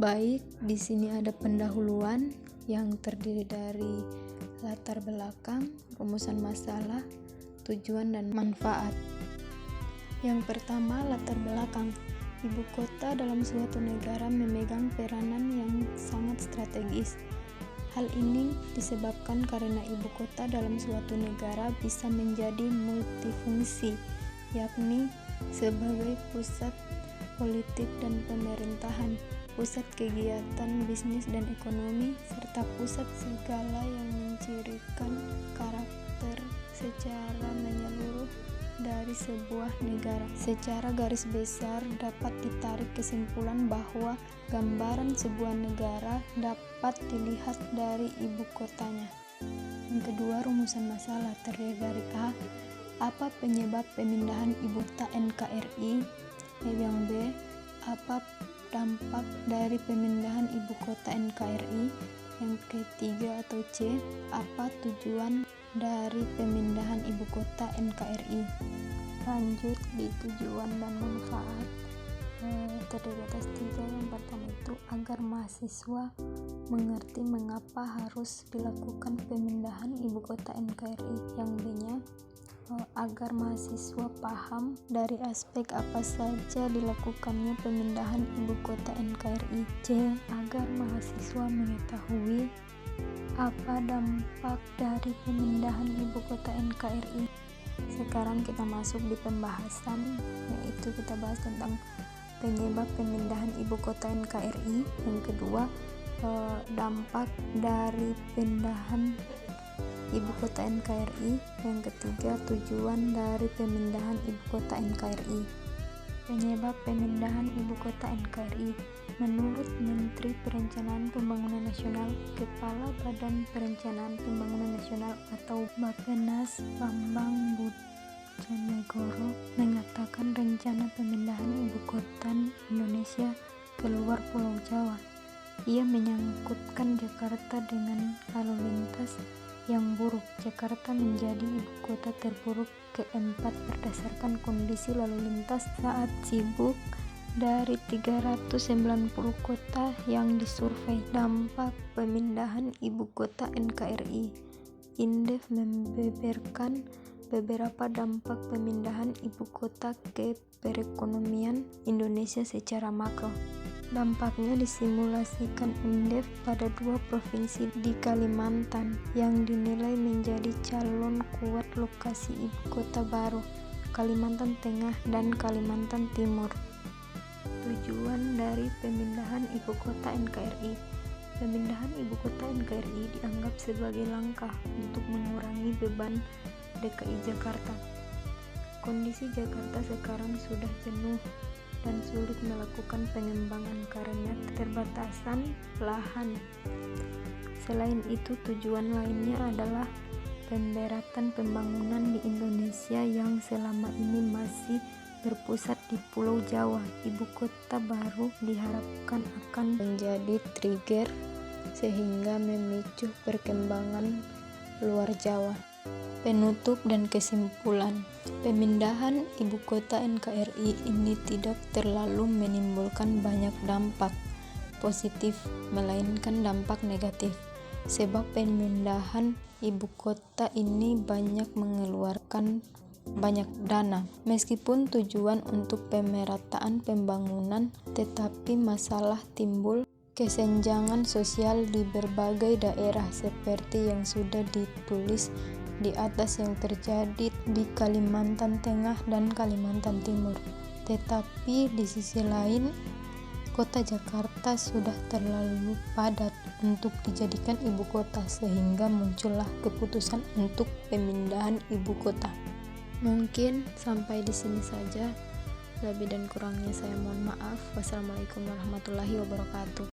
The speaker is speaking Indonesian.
Baik, di sini ada pendahuluan yang terdiri dari latar belakang, rumusan masalah, tujuan dan manfaat. Yang pertama, latar belakang. Ibu kota dalam suatu negara memegang peranan yang sangat strategis. Hal ini disebabkan karena ibu kota dalam suatu negara bisa menjadi multifungsi, yakni sebagai pusat politik dan pemerintahan, pusat kegiatan bisnis dan ekonomi, serta pusat segala yang mencirikan karakter secara menyeluruh dari sebuah negara. Secara garis besar dapat ditarik kesimpulan bahwa gambaran sebuah negara dapat dilihat dari ibu kotanya. Yang kedua, rumusan masalah terdiri dari A. Apa penyebab pemindahan ibu kota NKRI? Yang B. Apa dampak dari pemindahan ibu kota NKRI? Yang ketiga atau C. Apa tujuan dari pemindahan ibu kota NKRI? Lanjut di tujuan dan manfaat, terdiri atas 3. Yang pertama itu agar mahasiswa mengerti mengapa harus dilakukan pemindahan ibu kota NKRI. Yang B-nya agar mahasiswa paham dari aspek apa saja dilakukannya pemindahan ibu kota NKRI. C. Agar mahasiswa mengetahui apa dampak dari pemindahan ibu kota NKRI. Sekarang kita masuk di pembahasan, yaitu kita bahas tentang penyebab pemindahan ibu kota NKRI. Yang kedua, dampak dari pemindahan ibu kota NKRI. Yang ketiga, tujuan dari pemindahan ibu kota NKRI. Penyebab pemindahan ibu kota NKRI. Menurut Menteri Perencanaan Pembangunan Nasional, Kepala Badan Perencanaan Pembangunan Nasional atau Bappenas, Bambang Brojonegoro mengatakan rencana pemindahan ibu kota Indonesia keluar Pulau Jawa. Ia menyangkutkan Jakarta dengan lalu lintas yang buruk. Jakarta menjadi ibu kota terburuk keempat berdasarkan kondisi lalu lintas saat sibuk dari 390 kota yang disurvei. Dampak pemindahan ibu kota NKRI. Indef membeberkan beberapa dampak pemindahan ibu kota ke perekonomian Indonesia secara makro. Dampaknya disimulasikan Indef pada 2 provinsi di Kalimantan yang dinilai menjadi calon kuat lokasi ibu kota baru, Kalimantan Tengah dan Kalimantan Timur. Tujuan dari pemindahan ibu kota NKRI. Pemindahan ibu kota NKRI dianggap sebagai langkah untuk mengurangi beban DKI Jakarta. Kondisi Jakarta sekarang sudah jenuh dan sulit melakukan pengembangan karena keterbatasan lahan. Selain itu, tujuan lainnya adalah pemberatan pembangunan di Indonesia yang selama ini masih berpusat di Pulau Jawa. Ibu kota baru diharapkan akan menjadi trigger sehingga memicu perkembangan luar Jawa. Penutup dan kesimpulan, pemindahan ibu kota NKRI ini tidak terlalu menimbulkan banyak dampak positif, melainkan dampak negatif. Sebab pemindahan ibu kota ini banyak mengeluarkan banyak dana. Meskipun tujuan untuk pemerataan pembangunan, tetapi masalah timbul kesenjangan sosial di berbagai daerah seperti yang sudah ditulis di atas yang terjadi di Kalimantan Tengah dan Kalimantan Timur. Tetapi di sisi lain, kota Jakarta sudah terlalu padat untuk dijadikan ibu kota sehingga muncullah keputusan untuk pemindahan ibu kota. Mungkin sampai di sini saja. Lebih dan kurangnya saya mohon maaf. Wassalamualaikum warahmatullahi wabarakatuh.